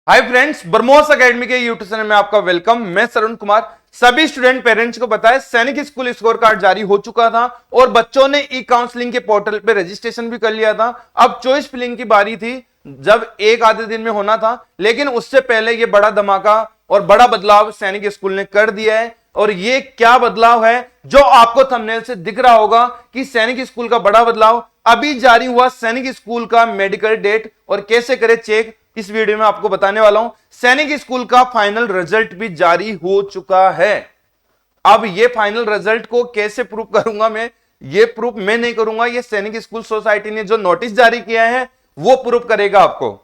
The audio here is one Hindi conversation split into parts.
हाय फ्रेंड्स, ब्रह्मोस एकेडमी के यूट्यूब चैनल में आपका वेलकम। मैं सरुण कुमार। सभी स्टूडेंट पेरेंट्स को बताएं, सैनिक स्कूल स्कोर कार्ड जारी हो चुका था और बच्चों ने ई काउंसलिंग के पोर्टल पे रजिस्ट्रेशन भी कर लिया था। अब चॉइस फिलिंग की बारी थी, जब एक आधे दिन में होना था, लेकिन उससे पहले ये बड़ा धमाका और बड़ा बदलाव सैनिक स्कूल ने कर दिया है। और ये क्या बदलाव है जो आपको थंबनेल से दिख रहा होगा कि सैनिक स्कूल का बड़ा बदलाव। अभी जारी हुआ सैनिक स्कूल का मेडिकल डेट और कैसे करें चेक, इस वीडियो में आपको बताने वाला हूं। सैनिक स्कूल का फाइनल रिजल्ट भी जारी हो चुका है। अब ये फाइनल रिजल्ट को कैसे प्रूव करूंगा मैं, ये प्रूफ मैं नहीं करूंगा, ये सैनिक स्कूल सोसाइटी ने जो नोटिस जारी किया है वो प्रूफ करेगा आपको।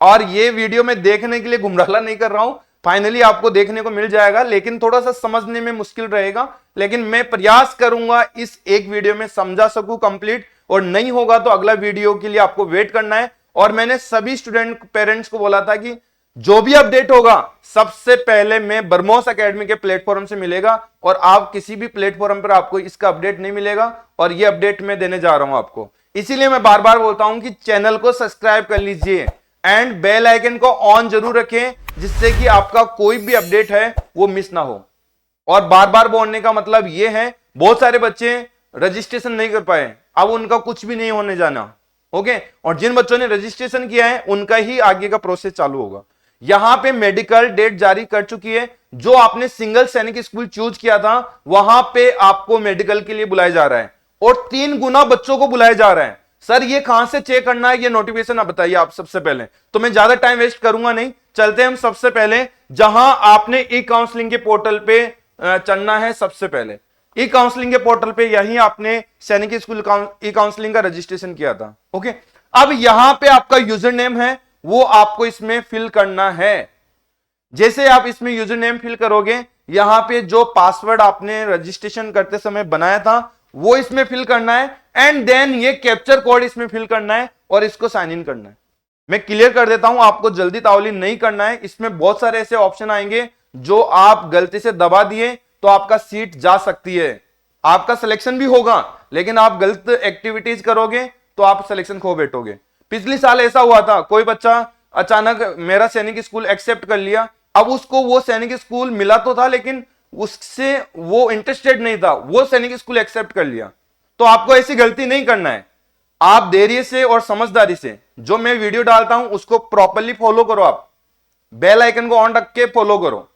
और ये वीडियो में देखने के लिए गुमराह नहीं कर रहा हूं, फाइनली आपको देखने को मिल जाएगा, लेकिन थोड़ा सा समझने में मुश्किल रहेगा। लेकिन मैं प्रयास करूंगा इस एक वीडियो में समझा सकूं कंप्लीट, और नहीं होगा तो अगला वीडियो के लिए आपको वेट करना है। और मैंने सभी स्टूडेंट पेरेंट्स को बोला था कि जो भी अपडेट होगा सबसे पहले मैं ब्रह्मोस एकेडमी के प्लेटफॉर्म से मिलेगा, और आप किसी भी प्लेटफॉर्म पर आपको इसका अपडेट नहीं मिलेगा। और ये अपडेट मैं देने जा रहा हूं आपको, इसीलिए मैं बार बार बोलता हूं कि चैनल को सब्सक्राइब कर लीजिए एंड बेल आइकन को ऑन जरूर रखें, जिससे कि आपका कोई भी अपडेट है वो मिस ना हो। और बार बार बोलने का मतलब ये है, बहुत सारे बच्चे रजिस्ट्रेशन नहीं कर पाए, अब उनका कुछ भी नहीं होने जाना। ओके, और जिन बच्चों ने रजिस्ट्रेशन किया है उनका ही आगे का प्रोसेस चालू होगा। यहां पे मेडिकल डेट जारी कर चुकी है। जो आपने सिंगल सैनिक स्कूल चूज किया था वहां पे आपको मेडिकल के लिए बुलाया जा रहा है, और 3 गुना बच्चों को बुलाया जा रहा है। सर ये कहां से चेक करना है, ये नोटिफिकेशन आप बताइए आप सबसे पहले। तो मैं ज्यादा टाइम वेस्ट करूंगा नहीं, चलते हम सबसे पहले जहां आपने ई काउंसलिंग के पोर्टल पे चलना है। सबसे पहले ई काउंसलिंग के पोर्टल पे यही आपने सैनिक स्कूल ई काउंसलिंग का रजिस्ट्रेशन किया था। ओके, अब यहां पे आपका यूजर नेम है वो आपको इसमें फिल करना है। जैसे आप इसमें यूजर नेम फिल करोगे, यहां पे जो पासवर्ड आपने रजिस्ट्रेशन करते समय बनाया था वो इसमें फिल करना है, एंड देन ये कैप्चर कोड इसमें फिल करना है और इसको साइन इन करना है। मैं क्लियर कर देता हूं, आपको जल्दी तावली नहीं करना है। इसमें बहुत सारे ऐसे ऑप्शन आएंगे जो आप गलती से दबा दिए तो आपका सीट जा सकती है। आपका सिलेक्शन भी होगा, लेकिन आप गलत एक्टिविटीज करोगे तो आप सिलेक्शन खो बैठोगे। पिछले साल ऐसा हुआ था, कोई बच्चा अचानक मेरा सैनिक स्कूल एक्सेप्ट कर लिया। अब उसको वो सैनिक स्कूल मिला तो था, लेकिन उससे वो इंटरेस्टेड नहीं था, वो सैनिक स्कूल एक्सेप्ट कर लिया। तो आपको ऐसी गलती नहीं करना है। आप धैर्य से और समझदारी से जो मैं वीडियो डालता हूं उसको प्रॉपरली फॉलो करो। आप बेल आइकन को ऑन रख के फॉलो करो,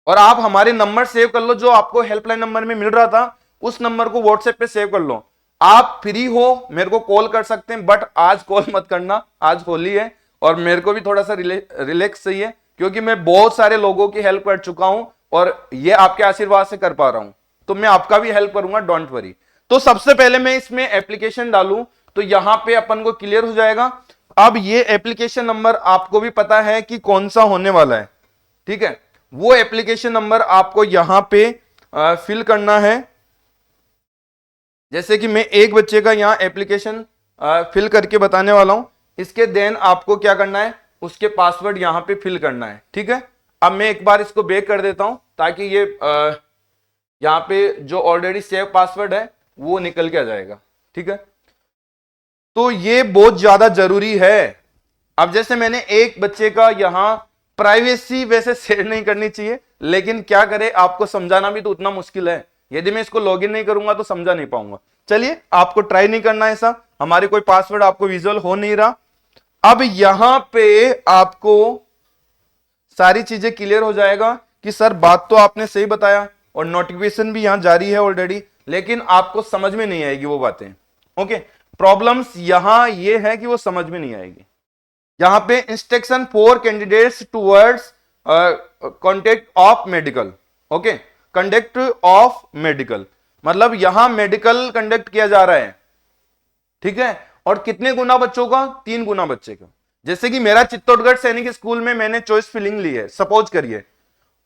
और आप हमारे नंबर सेव कर लो, जो आपको हेल्पलाइन नंबर में मिल रहा था उस नंबर को व्हाट्सएप पे सेव कर लो। आप फ्री हो मेरे को कॉल कर सकते हैं, बट आज कॉल मत करना, आज होली है और मेरे को भी थोड़ा सा रिलैक्स चाहिए, क्योंकि मैं बहुत सारे लोगों की हेल्प कर चुका हूं और ये आपके आशीर्वाद से कर पा रहा हूं, तो मैं आपका भी हेल्प करूंगा, डोंट वरी। तो सबसे पहले मैं इसमें एप्लीकेशन डालूं तो यहां पे अपन को क्लियर हो जाएगा। अब ये एप्लीकेशन नंबर आपको भी पता है कि कौन सा होने वाला है, ठीक है। वो एप्लीकेशन नंबर आपको यहां पे फिल करना है। जैसे कि मैं एक बच्चे का यहां एप्लीकेशन फिल करके बताने वाला हूं। इसके देन आपको क्या करना है, उसके पासवर्ड यहां पे फिल करना है, ठीक है। अब मैं एक बार इसको बैक कर देता हूं ताकि ये यहां पे जो ऑलरेडी सेव पासवर्ड है वो निकल के आ जाएगा, ठीक है। तो ये बहुत ज्यादा जरूरी है। अब जैसे मैंने एक बच्चे का यहां प्राइवेसी वैसे शेयर नहीं करनी चाहिए, लेकिन क्या करें, आपको समझाना भी तो उतना मुश्किल है। यदि मैं इसको लॉगिन नहीं करूंगा तो समझा नहीं पाऊंगा। चलिए, आपको ट्राई नहीं करना ऐसा, हमारे कोई पासवर्ड आपको विजुअल हो नहीं रहा। अब यहां पे आपको सारी चीजें क्लियर हो जाएगा कि सर बात तो आपने सही बताया और नोटिफिकेशन भी यहां जारी है ऑलरेडी, लेकिन आपको समझ में नहीं आएगी वो बातें। ओके, प्रॉब्लम्स यहां ये है कि वो समझ में नहीं आएगी। यहां पे instruction for candidates towards contact of medical. Okay, conduct of medical मतलब यहां मेडिकल कंडक्ट किया जा रहा है, ठीक है। और कितने गुना बच्चों का, 3 गुना बच्चे का। जैसे कि मेरा चित्तौड़गढ़ सैनिक स्कूल में मैंने चॉइस फिलिंग ली है, सपोज करिए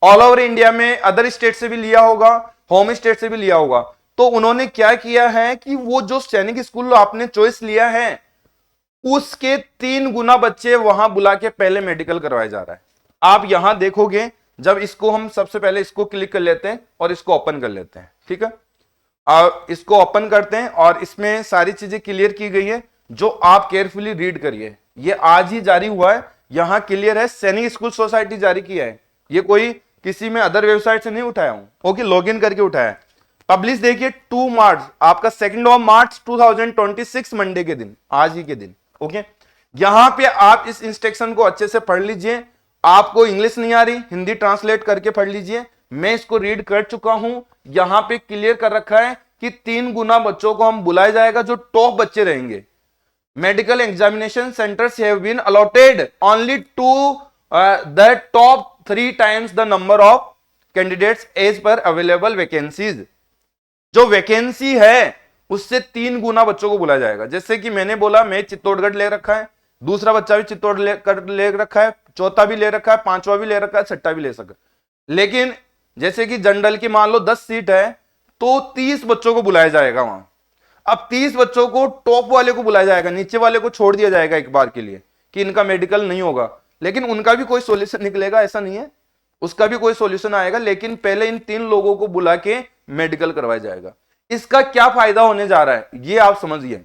ऑल ओवर इंडिया में अदर स्टेट से भी लिया होगा, होम स्टेट से भी लिया होगा। तो उन्होंने क्या किया है कि वो जो सैनिक स्कूल आपने चॉइस लिया है उसके 3 गुना बच्चे वहां बुला के पहले मेडिकल करवाया जा रहा है। आप यहां देखोगे, जब इसको हम सबसे पहले इसको क्लिक कर लेते हैं और इसको ओपन कर लेते हैं, ठीक है। इसको ओपन करते हैं और इसमें सारी चीजें क्लियर की गई है, जो आप केयरफुली रीड करिए। ये आज ही जारी हुआ है, यहां क्लियर है, सैनिक स्कूल सोसाइटी जारी किया है, ये कोई किसी में अदर वेबसाइट से नहीं उठाया हूं, ओके, लॉगिन करके उठाया है। पब्लिश देखिए 2 मार्च, आपका 2 मार्च 2026 मंडे के दिन, आज ही के दिन, ओके। यहां पे आप इस इंस्ट्रक्शन को अच्छे से पढ़ लीजिए, आपको इंग्लिश नहीं आ रही, हिंदी ट्रांसलेट करके पढ़ लीजिए, मैं इसको रीड कर चुका हूं। यहां पे क्लियर कर रखा है कि 3 गुना बच्चों को हम बुलाया जाएगा जो टॉप बच्चे रहेंगे। Medical examination centres have been allotted only to the top 3 times the number of candidates as per available vacancies. जो वैकेंसी है उससे 3 गुना बच्चों को बुलाया जाएगा। जैसे कि मैंने बोला, मैं चित्तौड़गढ़ ले रखा है, दूसरा बच्चा भी चित्तौड़गढ़ ले रखा है, चौथा भी ले रखा है, पांचवा भी ले रखा है, छठा भी ले सका। लेकिन जैसे कि जनरल की मान लो 10 सीट है तो 30 बच्चों को बुलाया जाएगा वहां। अब 30 बच्चों को टॉप वाले को बुलाया जाएगा, नीचे वाले को छोड़ दिया जाएगा एक बार के लिए कि इनका मेडिकल नहीं होगा। लेकिन उनका भी कोई सॉल्यूशन निकलेगा ऐसा नहीं है, उसका भी कोई सॉल्यूशन आएगा, लेकिन पहले इन 3 लोगों को बुला के मेडिकल करवाया जाएगा। इसका क्या फायदा होने जा रहा है ये आप समझिए।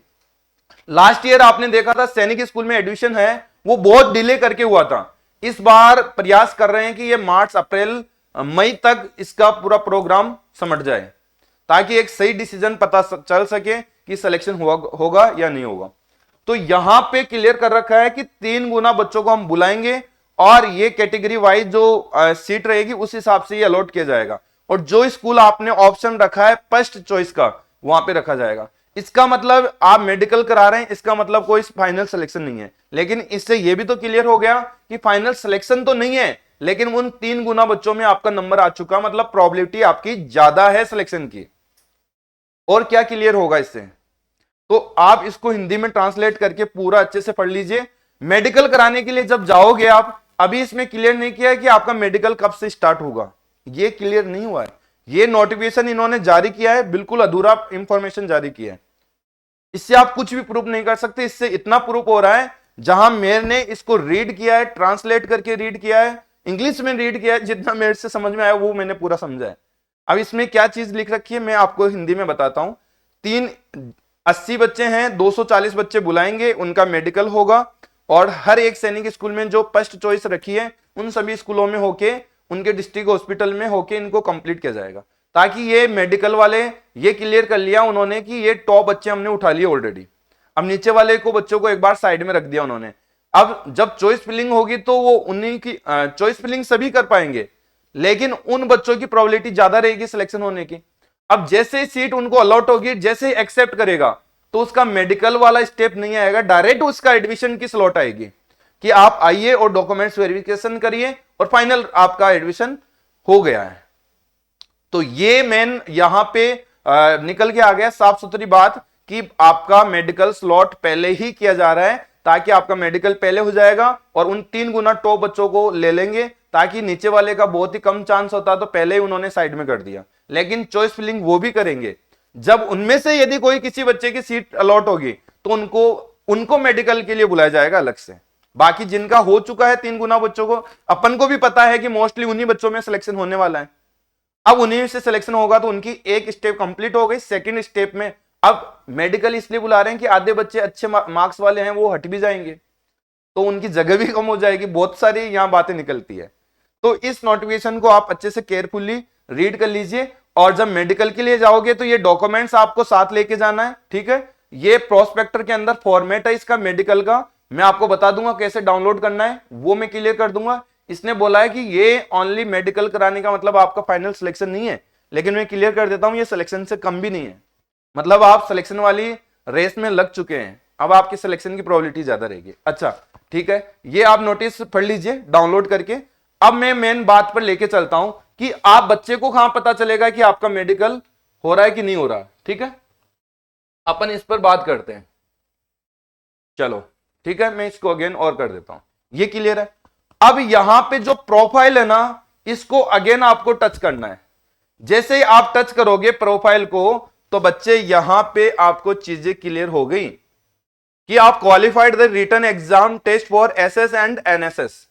लास्ट ईयर आपने देखा था सैनिक स्कूल में एडमिशन है वो बहुत डिले करके हुआ था। इस बार प्रयास कर रहे हैं कि ये मार्च अप्रैल मई तक इसका पूरा प्रोग्राम समझ जाए, ताकि एक सही डिसीजन पता चल सके कि सिलेक्शन होगा या नहीं होगा। तो यहां पे क्लियर कर रखा है कि 3 गुना बच्चों को हम बुलाएंगे और ये कैटेगरी वाइज जो सीट रहेगी उस हिसाब से ये अलॉट किया जाएगा। और जो स्कूल आपने ऑप्शन रखा है फर्स्ट चॉइस का वहां पे रखा जाएगा। इसका मतलब आप मेडिकल करा रहे हैं, इसका मतलब कोई फाइनल सिलेक्शन नहीं है। लेकिन इससे यह भी तो क्लियर हो गया कि फाइनल सिलेक्शन तो नहीं है, लेकिन उन 3 गुना बच्चों में आपका नंबर आ चुका, मतलब प्रोबेबिलिटी आपकी ज्यादा है सिलेक्शन की। और क्या क्लियर होगा इससे, तो आप इसको हिंदी में ट्रांसलेट करके पूरा अच्छे से पढ़ लीजिए। मेडिकल कराने के लिए जब जाओगे आप, अभी इसमें क्लियर नहीं किया है कि आपका मेडिकल कब से स्टार्ट होगा, ये क्लियर नहीं हुआ है। ये नोटिफिकेशन इन्होंने जारी किया है, बिल्कुल अधूरा इंफॉर्मेशन जारी किया है। इससे आप कुछ भी प्रूफ नहीं कर सकते। इससे इतना प्रूफ हो रहा है, जहां मैंने इसको रीड किया है, ट्रांसलेट करके रीड किया है, इंग्लिश में रीड किया है, जितना मेरे से समझ में आया वो मैंने पूरा समझा है। अब इसमें क्या चीज लिख रखी है मैं आपको हिंदी में बताता हूं। 80 बच्चे हैं, 240 बच्चे बुलाएंगे, उनका मेडिकल होगा और हर एक सैनिक स्कूल में जो फर्स्ट चॉइस रखी है उन सभी स्कूलों में होके, उनके डिस्ट्रिक्ट हॉस्पिटल में होके इनको कंप्लीट किया जाएगा। ताकि ये मेडिकल वाले ये क्लियर कर लिया उन्होंने कि ये टॉप बच्चे हमने उठा लिए ऑलरेडी। अब नीचे वाले को बच्चों को एक बार साइड में रख दिया उन्होंने। अब जब चॉइस फिलिंग होगी तो वो उन्हीं की चॉइस फिलिंग सभी कर पाएंगे, लेकिन उन बच्चों की प्रोबेबिलिटी ज्यादा रहेगी सिलेक्शन होने की। अब जैसे ही सीट उनको अलॉट होगी, जैसे ही एक्सेप्ट करेगा तो उसका मेडिकल वाला स्टेप नहीं आएगा, डायरेक्ट उसका एडमिशन की स्लॉट आएगी कि आप आइए और डॉक्यूमेंट्स वेरिफिकेशन करिए और फाइनल आपका एडमिशन हो गया है। तो ये मेन यहां पे निकल के आ गया साफ सुथरी बात कि आपका मेडिकल स्लॉट पहले ही किया जा रहा है, ताकि आपका मेडिकल पहले हो जाएगा और उन 3 गुना टॉप बच्चों को ले लेंगे, ताकि नीचे वाले का बहुत ही कम चांस होता, तो पहले ही उन्होंने साइड में कर दिया। लेकिन चॉइस फिलिंग वो भी करेंगे जब उनमें से यदि कोई किसी बच्चे की सीट अलॉट होगी तो उनको मेडिकल के लिए बुलाया जाएगा अलग से। बाकी जिनका हो चुका है 3 गुना बच्चों को, अपन को भी पता है कि मोस्टली उन्हीं बच्चों में सिलेक्शन होने वाला है। अब उन्हीं से सिलेक्शन होगा तो उनकी एक स्टेप कंप्लीट हो गई। सेकंड स्टेप में अब मेडिकल इसलिए बुला रहे हैं कि आधे बच्चे अच्छे मार्क्स वाले हैं, वो हट भी जाएंगे तो उनकी जगह भी कम हो जाएगी। बहुत सारी यहां बातें निकलती है। तो इस नोटिफिकेशन को आप अच्छे से केयरफुली रीड कर लीजिए और जब मेडिकल के लिए जाओगे तो ये डॉक्यूमेंट्स आपको साथ लेके जाना है, ठीक है। ये प्रोस्पेक्टर के अंदर फॉर्मेट है इसका मेडिकल का, मैं आपको बता दूंगा कैसे डाउनलोड करना है, वो मैं क्लियर कर दूंगा। इसने बोला है कि ये ओनली मेडिकल कराने का मतलब आपका फाइनल सिलेक्शन नहीं है, लेकिन मैं क्लियर कर देता हूं ये सिलेक्शन से कम भी नहीं है। मतलब आप सिलेक्शन वाली रेस में लग चुके हैं, अब आपकी सिलेक्शन की प्रोबेबिलिटी ज्यादा रहेगी। अच्छा ठीक है, ये आप नोटिस पढ़ लीजिए डाउनलोड करके। अब मैं मेन बात पर लेके चलता हूं कि आप बच्चे को कहां पता चलेगा कि आपका मेडिकल हो रहा है कि नहीं हो रहा, ठीक है। अपन इस पर बात करते हैं, चलो ठीक है। मैं इसको अगेन और कर देता हूं, ये क्लियर है। अब यहां पे जो प्रोफाइल है ना, इसको अगेन आपको टच करना है। जैसे ही आप टच करोगे प्रोफाइल को तो बच्चे यहां पे आपको चीजें क्लियर हो गई कि आप qualified the written exam test for SS and NSS.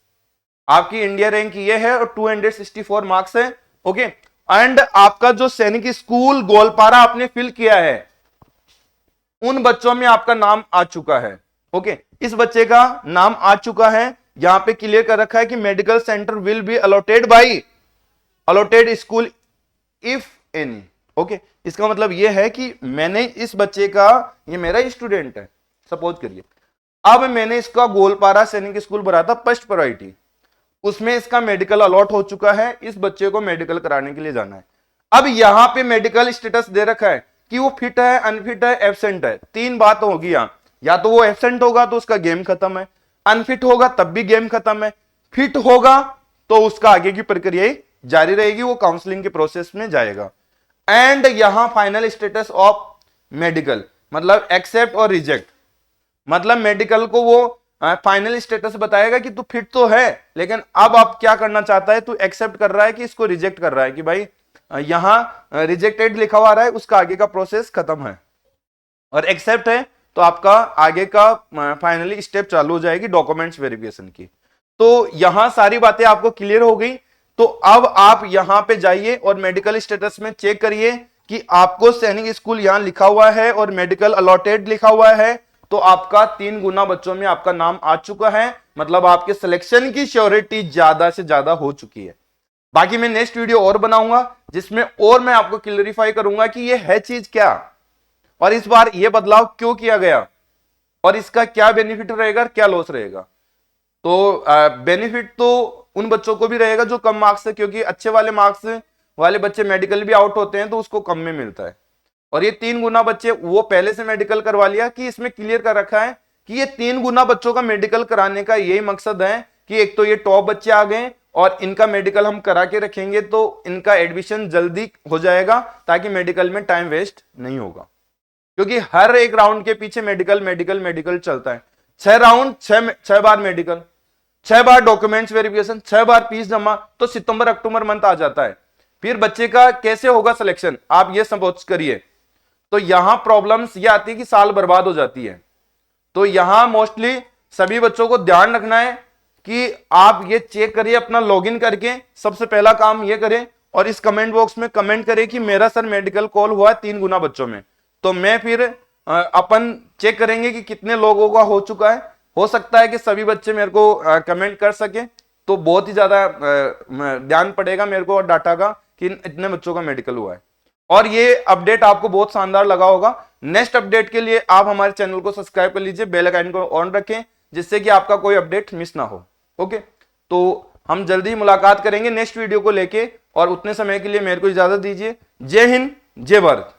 आपकी इंडिया रैंक ये है और 264 मार्क्स है, ओके। एंड आपका जो सैनिक स्कूल गोलपारा आपने फिल किया है उन बच्चों में आपका नाम आ चुका है, ओके। इस बच्चे का नाम आ चुका है यहां पे क्लियर कर रखा है कि medical centre will be allotted by allotted school if any. Okay, इसका मतलब यह है कि मैंने इस बच्चे का, ये मेरा स्टूडेंट है सपोज करिए, अब मैंने इसका गोलपारा सैनिक स्कूल भरा था फर्स्ट प्रायोरिटी, उसमें इसका मेडिकल अलॉट हो चुका है, इस बच्चे को मेडिकल कराने के लिए जाना है। अब यहां पे मेडिकल स्टेटस दे रखा है कि वो फिट है, अनफिट है, एब्सेंट है। तीन बात होगी यहां, या तो वो एब्सेंट होगा तो उसका गेम खत्म है, अनफिट होगा तब भी गेम खत्म है, फिट होगा तो उसका आगे की प्रक्रिया जारी रहेगी, वो काउंसलिंग के प्रोसेस में जाएगा। एंड यहां फाइनल स्टेटस ऑफ मेडिकल मतलब एक्सेप्ट और रिजेक्ट, मतलब मेडिकल को वो फाइनल स्टेटस बताएगा कि तू फिट तो है, लेकिन अब आप क्या करना चाहता है, तू एक्सेप्ट कर रहा है कि इसको रिजेक्ट कर रहा है कि भाई यहां रिजेक्टेड लिखा हुआ आ रहा है, उसका आगे का प्रोसेस खत्म है, और एक्सेप्ट है तो आपका आगे का फाइनली स्टेप चालू हो जाएगी डॉक्यूमेंट्स वेरिफिकेशन की। तो यहां सारी बातें आपको क्लियर हो गई। तो अब आप यहां पे जाइए और मेडिकल स्टेटस में चेक करिए कि आपको सैनिक स्कूल यहां लिखा हुआ है और मेडिकल अलॉटेड लिखा हुआ है, तो आपका 3 गुना बच्चों में आपका नाम आ चुका है, मतलब आपके सिलेक्शन की श्योरिटी ज्यादा से ज्यादा हो चुकी है। बाकी मैं नेक्स्ट वीडियो और बनाऊंगा जिसमें और मैं आपको क्लियरिफाई करूंगा कि ये है चीज क्या, और इस बार ये बदलाव क्यों किया गया, और इसका क्या बेनिफिट रहेगा, क्या लॉस रहेगा। तो बेनिफिट तो उन बच्चों को भी रहेगा जो कम मार्क्स है, क्योंकि अच्छे वाले मार्क्स वाले बच्चे मेडिकल भी आउट होते हैं तो उसको कम में मिलता है। और ये 3 गुना बच्चे वो पहले से मेडिकल करवा लिया, कि इसमें क्लियर कर रखा है कि ये 3 गुना बच्चों का मेडिकल कराने का यही मकसद है कि एक तो ये टॉप बच्चे आ गए और इनका मेडिकल हम करा के रखेंगे तो इनका एडमिशन जल्दी हो जाएगा, ताकि मेडिकल में टाइम वेस्ट नहीं होगा, क्योंकि हर एक राउंड के पीछे मेडिकल मेडिकल मेडिकल चलता है। 6 राउंड, 6 बार मेडिकल, 6 बार डॉक्यूमेंट्स वेरिफिकेशन, 6 बार फीस जमा, तो सितंबर अक्टूबर मंथ आ जाता है। फिर बच्चे का कैसे होगा सिलेक्शन, आप ये सपोज करिए। तो यहां प्रॉब्लम्स ये आती है कि साल बर्बाद हो जाती है। तो यहां मोस्टली सभी बच्चों को ध्यान रखना है कि आप ये चेक करिए अपना लॉगिन करके, सबसे पहला काम ये करें और इस कमेंट बॉक्स में कमेंट करें कि मेरा सर मेडिकल कॉल हुआ है 3 गुना बच्चों में। तो मैं फिर अपन चेक करेंगे कि कितने लोगों का हो चुका है। हो सकता है कि सभी बच्चे मेरे को कमेंट कर सके, तो बहुत ही ज्यादा ध्यान पड़ेगा मेरे को और डाटा का कि इतने बच्चों का मेडिकल हुआ है। और ये अपडेट आपको बहुत शानदार लगा होगा। नेक्स्ट अपडेट के लिए आप हमारे चैनल को सब्सक्राइब कर लीजिए, बेल आइकन को ऑन रखें, जिससे कि आपका कोई अपडेट मिस ना हो। ओके, तो हम जल्दी ही मुलाकात करेंगे नेक्स्ट वीडियो को लेके, और उतने समय के लिए मेरे को इजाजत दीजिए। जय हिंद, जय भारत।